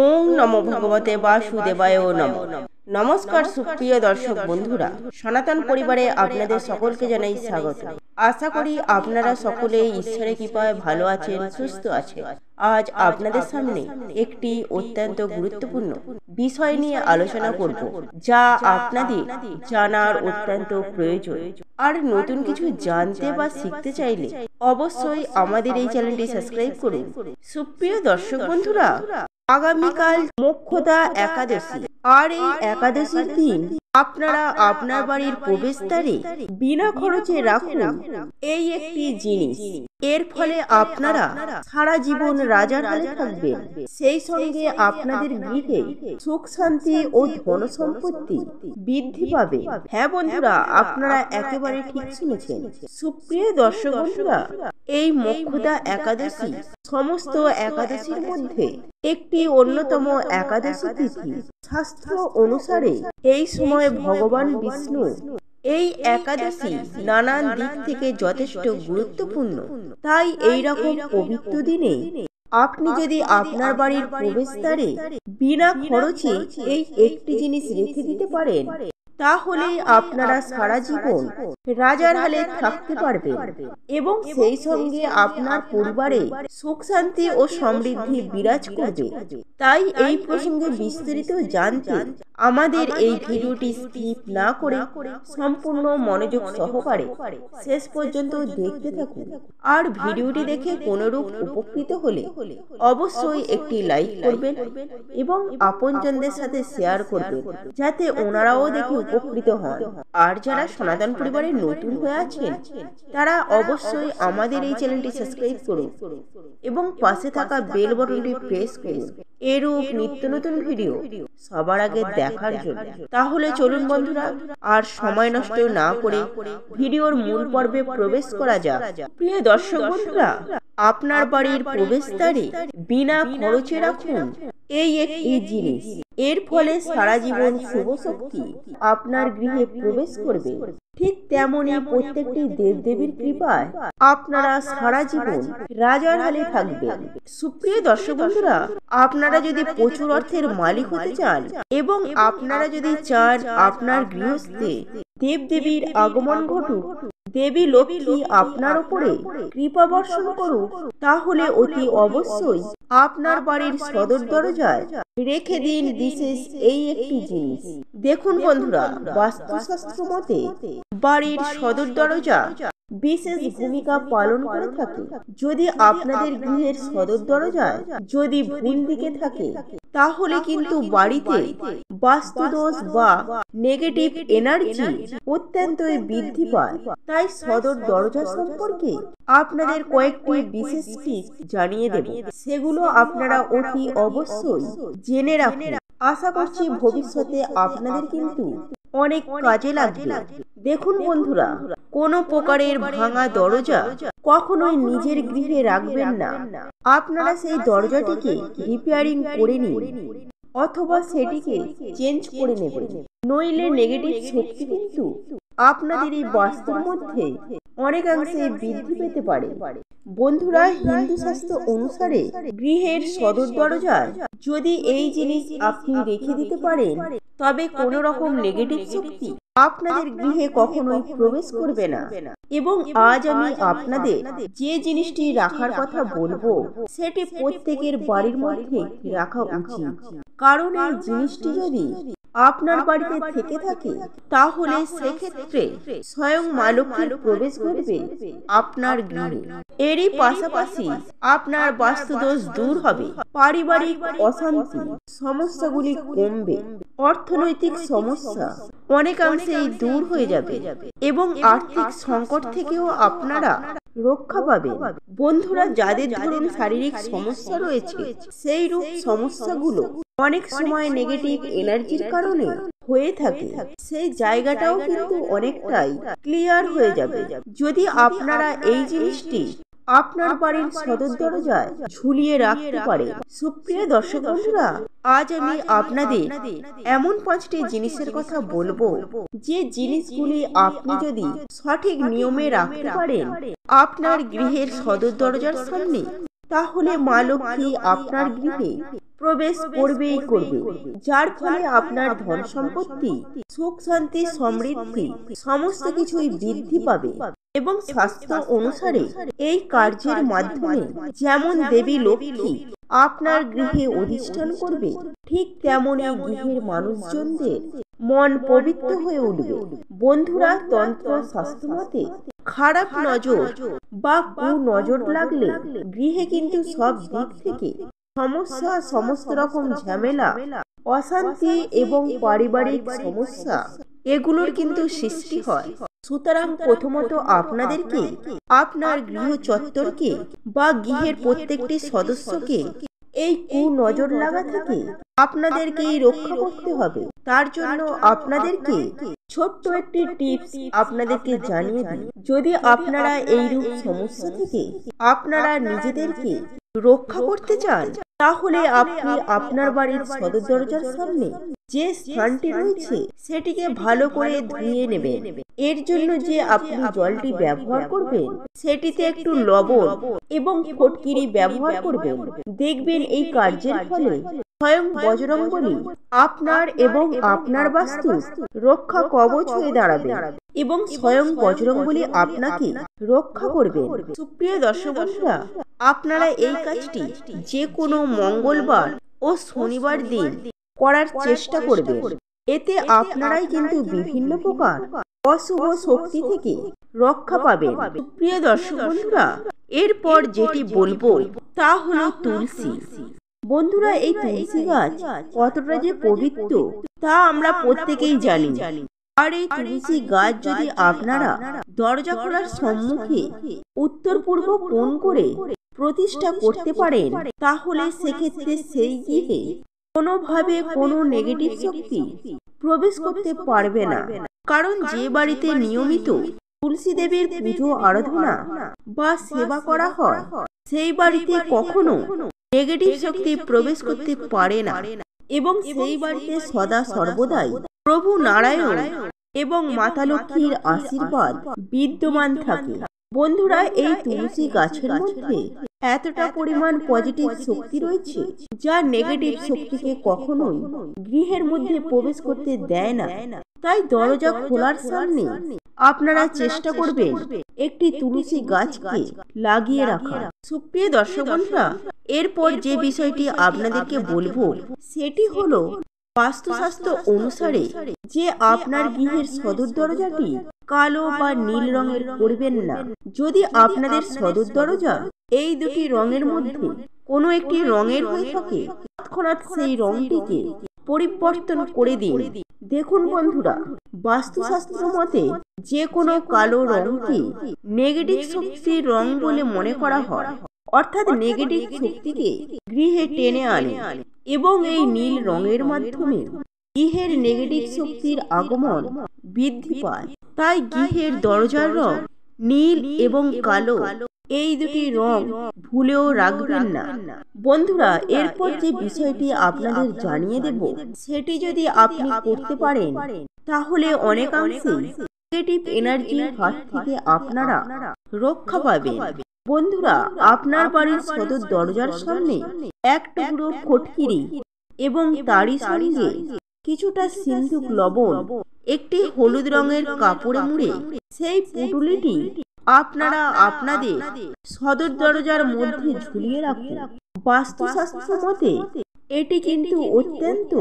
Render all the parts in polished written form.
ওম নমো ভগবতে বাসুদেবায় নমঃ। নমস্কার সুপ্রিয় দর্শক বন্ধুরা, সনাতন পরিবারে আপনাদের সকলকে জানাই স্বাগত। আশা করি আপনারা সকলেই ঈশ্বরের কৃপায় ভালো আছেন, সুস্থ আছেন। আজ আপনাদের সামনে একটি অত্যন্ত গুরুত্বপূর্ণ বিষয় নিয়ে আলোচনা করব, যা আপনাদের জানার অত্যন্ত প্রয়োজন। আর নতুন কিছু জানতে বা শিখতে চাইলে অবশ্যই আমাদের এই চ্যানেলটি সাবস্ক্রাইব করুন। সুপ্রিয় দর্শক বন্ধুরা, আগামীকাল মোক্ষদা একাদশী, আর এই একাদশীর দিন আপনারা আপনার বাড়ির প্রবেশদ্বারে বিনা খরচে রাখুন এই একটি জিনিস। এর ফলে আপনারা সারা জীবন রাজার হালে থাকবেন, সেই সঙ্গে আপনাদের গৃহে সুখ শান্তি ও ধন সম্পত্তি বৃদ্ধি পাবে। হ্যাঁ বন্ধুরা, আপনারা একেবারে ঠিক শুনেছেন। সুপ্রিয় দর্শক বন্ধুরা, এই মোক্ষদা একাদশী সমস্ত একাদশীর মধ্যে একটি অন্যতম একাদশী তিথি। শাস্ত্র অনুসারে এই সময় ভগবান বিষ্ণু এই একাদশী নানান দিক থেকে যথেষ্ট গুরুত্বপূর্ণ। তাই এই রকম পবিত্র দিনে আপনি যদি আপনার বাড়ির প্রবেশদ্বারে বিনা খরচে এই একটি জিনিস রেখে দিতে পারেন, তাহলে আপনারা সারা জীবন রাজার হালে থাকতে পারবেন এবং সেই সঙ্গে আপনার পরিবারে সুখ শান্তি ও সমৃদ্ধি বিরাজ করবে। তাই এই প্রসঙ্গে বিস্তারিত জানতে আমাদের এই ভিডিওটি স্কিপ না করে সম্পূর্ণ মনোযোগ সহকারে শেষ পর্যন্ত দেখতে থাকুন। আর ভিডিওটি দেখে কোনরূপ উপকৃত হলে অবশ্যই একটি লাইক করবেন এবং আপনজনদের সাথে শেয়ার করবেন, যাতে ওনারাও দেখে উপকৃত হন। আর যারা সনাতন পরিবারে নতুন হয়ে আছেন, তারা অবশ্যই আমাদের এই চ্যানেলটি সাবস্ক্রাইব করুন এবং পাশে থাকা বেল বাটনটি প্রেস করুন এরূপ নিত্য নতুন ভিডিও সবার আগে দেখার জন্য। তাহলে চলুন বন্ধুরা, আর সময় নষ্ট না করে ভিডিওর মূল পর্বে প্রবেশ করা যাক। প্রিয় দর্শক বন্ধুরা, আপনার বাড়ির প্রবেশদ্বারে বিনা খরচে রাখুন এই একটি জিনিস। এর ফলে সারা জীবন শুভ শক্তি আপনার গৃহে প্রবেশ করবে। ঠিক তেমনি প্রত্যেকটি দেবদেবীর কৃপায় আপনারা সারা জীবন রাজার হালে থাকবেন। সুপ্রিয় দর্শক বন্ধুরা, আপনারা যদি প্রচুর অর্থের মালিক হতে চান এবং আপনারা যদি চান আপনার গৃহস্থে দেবদেবীর আগমন ঘটুক, দেবী লক্ষ্মী আপনার উপরে কৃপা বর্ষণ করুক, তাহলে অতি অবশ্যই আপনার বাড়ির সদর দরজায় রেখে দিন বিশেষ এই একটি জিনিস। দেখুন বন্ধুরা, বাস্তুশাস্ত্র মতে বাড়ির সদর দরজা বিশেষ ভূমিকা পালন করে থাকে। যদি আপনাদের গৃহের সদর দরজায় যদি ভুল দিকে থাকে, তাহলে কিন্তু বাড়িতে বাস্তুদোষ বা নেগেটিভ এনার্জি অত্যন্তই বৃদ্ধি পায়। তাই সদর দরজা সম্পর্কে আপনাদের কয়েকটি বিশেষ টিপস জানিয়ে দেব, সেগুলো আপনারা অতি অবশ্যই জেনে রাখুন। আশা করছি ভবিষ্যতে আপনাদের কিন্তু অনেক কাজে লাগবে। দেখুন বন্ধুরা, কোনো প্রকারের ভাঙা দরজা কখনোই নিজের গৃহে রাখবেন না। আপনারা সেই দরজাটিকে রিপেয়ারিং করে নিন অথবা সেটিকে চেঞ্জ করে নেবেন, নইলে নেগেটিভ শক্তি কিন্তু আপনাদের এই বাস্তুর মধ্যে অনেকাংশে বৃদ্ধি পেতে পারে। বন্ধুরা, হিন্দু শাস্ত্র অনুসারে গৃহের সদর দরজায় যদি এই জিনিস আপনি রেখে দিতে পারেন, তবে কোনো রকম নেগেটিভ শক্তি আপনাদের গৃহে কখনোই প্রবেশ করবে না। এবং আজ আমি আপনাদের যে জিনিসটি রাখার কথা বলবো, সেটি প্রত্যেকের বাড়ির মধ্যে রাখা উচিত। কারণ এই জিনিসটি যদি আপনার বাড়িতে থেকে থাকে, তাহলে সেক্ষেত্রে স্বয়ং মা লক্ষ্মীর প্রবেশ ঘটবে আপনার গৃহে। এরই পাশাপাশি আপনার বাস্তুদোষ দূর হবে, পারিবারিক অশান্তি সমস্যাগুলি কমবে, অর্থনৈতিক সমস্যা অনেকাংশেই দূর হয়ে যাবে এবং আর্থিক সংকট থেকেও আপনারা রক্ষা পাবেন। বন্ধুরা, যাদের ধরুন শারীরিক সমস্যা রয়েছে, সেই রূপ সমস্যাগুলো অনেক সময় নেগেটিভ এনার্জির কারণে হয়ে থাকে, সেই জায়গাটাও কিন্তু অনেকটাই ক্লিয়ার হয়ে যাবে যদি আপনারা এই জিনিসটি আপনার বাড়ির সদর দরজায় ঝুলিয়ে রাখতে পারে। সুপ্রিয় দর্শক বন্ধুরা, আজ আমি আপনাদের এমন 5টি জিনিসের কথা বলবো, যে জিনিসগুলি আপনি যদি সঠিক নিয়মে রাখতে পারেন আপনার গৃহের সদর দরজার সামনে, তাহলে মা লক্ষ্মী আপনার গৃহে প্রবেশ করবেই করবে, যার ফলে আপনার ধন সম্পত্তি, সুখ শান্তি, সমৃদ্ধি সমস্ত কিছুই বৃদ্ধি পাবে। এবং শাস্ত্র অনুসারে এই কার্যের মাধ্যমে যেমন দেবী লক্ষ্মী আপনার গৃহে অধিষ্ঠান করবে, ঠিক তেমনই গৃহের মানুষজনদের মন পবিত্র হয়ে উঠবে। বন্ধুরা, তন্ত্র শাস্ত্র মতে খারাপ নজর বা কুনজর লাগলে গৃহে কিন্তু সব দিক থেকে সমস্যা, সমস্ত রকম ঝামেলা, অশান্তি এবং পারিবারিক সমস্যা এগুলোর কিন্তু সৃষ্টি হয়। সুতরাং প্রথমত আপনাদেরকে আপনার গৃহ চত্বরকে বা গৃহের প্রত্যেকটি সদস্যকে এই কুনজর লাগা থেকে আপনাদেরকেই রক্ষা করতে হবে। তার জন্য আপনাদেরকে ছোট্ট একটি টিপস আপনাদেরকে জানিয়ে দিই। যদি আপনারা এইরূপ সমস্যা থেকে আপনারা নিজেদেরকে রক্ষা করতে চান, তাহলে আপনি আপনার বাড়ির সদর দরজার সামনে যে স্থানটি রয়েছে সেটিকে ভালো করে ধুয়ে নেবেন। এর জন্য যে আপনি জলটি ব্যবহার করবেন সেটিতে একটু লবণ এবং ফটকিরি ব্যবহার করবেন। দেখবেন এই কার্যের ফলে স্বয়ং বজরংবলী আপনার এবং আপনার বাস্তু রক্ষা কবচ হয়ে দাঁড়াবে এবং স্বয়ং বজরংবলী আপনাকে রক্ষা করবেন। সুপ্রিয় দর্শক বন্ধুরা, আপনারা এই কাজটি যে কোনো মঙ্গলবার ও শনিবার দিন করার চেষ্টা করবেন। এতে আপনারাই কিন্তু বিভিন্ন প্রকার অশুভ শক্তি থেকে রক্ষা পাবেন। প্রিয় দর্শক বন্ধুরা, এরপর যেটি বলবো তা হলো তুলসী। বন্ধুরা, এই তুলসী গাছ কতটা যে পবিত্র তা আমরা প্রত্যেকেই জানি। আর এই তুলসী গাছ যদি আপনারা দরজা খোলার সম্মুখে উত্তর পূর্ব কোণ করে প্রতিষ্ঠা করতে পারেন, তাহলে সেক্ষেত্রে সেই গৃহে কোনোভাবে কোনো নেগেটিভ শক্তি প্রবেশ করতে পারবে না। কারণ যে বাড়িতে নিয়মিত তুলসী দেবীর পুজো আরাধনা বা সেবা করা হয়, সেই বাড়িতে কখনো নেগেটিভ শক্তি প্রবেশ করতে পারে না এবং সেই বাড়িতে সদা সর্বদাই প্রভু নারায়ণ এবং মাতা লক্ষ্মীর আশীর্বাদ বিদ্যমান থাকে। বন্ধুরা, এই তুলসী গাছের মধ্যে এতটা পরিমাণ পজিটিভ শক্তি রয়েছে যা নেগেটিভ শক্তিকে কখনোই গৃহের মধ্যে প্রবেশ করতে দেয় না। তাই দরজা খোলার সামনে আপনারা চেষ্টা করবেন একটি তুলসী গাছকে লাগিয়ে রাখা। সুপ্রিয় দর্শক বন্ধুরা, এরপর যে বিষয়টি আপনাদেরকে বলবো সেটি হলো বাস্তুশাস্ত্র অনুসারে যে আপনার গৃহের সদর দরজাটি কালো বা নীল রঙের করবেন না। যদি আপনাদের সদর দরজা এই দুটি রঙের মধ্যে কোনো একটি রঙের হয়ে থাকে, তৎক্ষণাৎ সেই রঙটিকে পরিবর্তন করে দিন। দেখুন বন্ধুরা, বাস্তুশাস্ত্র মতে যে কোনো কালো রঙকে নেগেটিভ শক্তির রং বলে মনে করা হয়, অর্থাৎ নেগেটিভ শক্তিকে গৃহে টেনে আনে এবং এই নীল রঙের মাধ্যমে গৃহের নেগেটিভ শক্তির আগমন বৃদ্ধি পায়। তাই গৃহের দরজার রং নীল এবং কালো এই দুটি রং ভুলেও রাখবেন না। বন্ধুরা, এরপর যে বিষয়টি আপনাদের জানিয়ে দেব সেটি যদি আপনি করতে পারেন, তাহলে অনেকাংশে নেগেটিভ এনার্জির হাত থেকে আপনারা রক্ষা পাবেন। বন্ধুরা, আপনার বাড়ির সদর দরজার সামনে এক টুকরো ফটকিরি এবং তারই সঙ্গে কিছুটা সিন্ধুক লবণ একটি হলুদ রঙের কাপড়ে মুড়ে সেই পুটুলিটি আপনারা আপনাদের সদর দরজার মধ্যে ঝুলিয়ে রাখুন। বাস্তুশাস্ত্র মতে এটি কিন্তু অত্যন্ত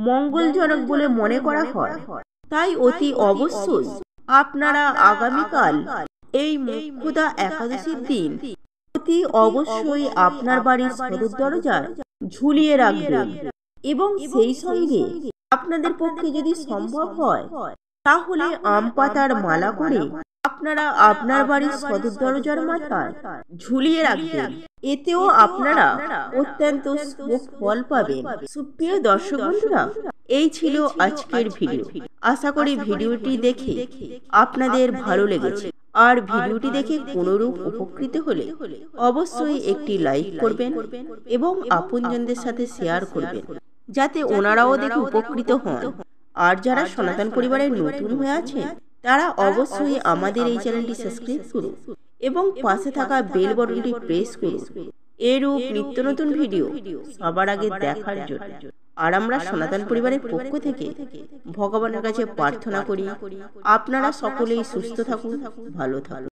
মঙ্গলজনক বলে মনে করা হয়। তাই অতি অবশ্যই আপনারা আগামীকাল এই মুখ্যদা একাদশীর দিন অতি অবশ্যই আপনার বাড়ির সদর দরজায় ঝুলিয়ে রাখবেন এবং সেই সঙ্গে আপনাদের পক্ষে যদি সম্ভব হয় তাহলে আম পাতার মালা করে আপনারা আপনার বাড়ির সদর দরজার মাথায় ঝুলিয়ে রাখবেন। এতেও আপনারা অত্যন্ত শুভ ফল পাবেন। সুপ্রিয় দর্শক বন্ধুরা, এই ছিল আজকের ভিডিও। আশা করি ভিডিওটি দেখে আপনাদের ভালো লেগেছে। আর ভিডিওটি দেখে কোনরূপ উপকৃত হলে অবশ্যই একটি লাইক করবেন এবং আপনজনদের সাথে শেয়ার করবেন, যাতে ওনারাও দেখে উপকৃত হন। আর যারা সনাতন পরিবারের নতুন হয়ে আছে তারা অবশ্যই আমাদের এই চ্যানেলটি সাবস্ক্রাইব করুন এবং পাশে থাকা বেল বাটনটি প্রেস করুন, এরূপ নিত্য নতুন ভিডিও সবার আগে দেখার জন্য আর আমরা সনাতন পরিবারের পক্ষ থেকে ভগবানের কাছে প্রার্থনা করি আপনারা সকলেই সুস্থ থাকুন, ভালো থাকুন।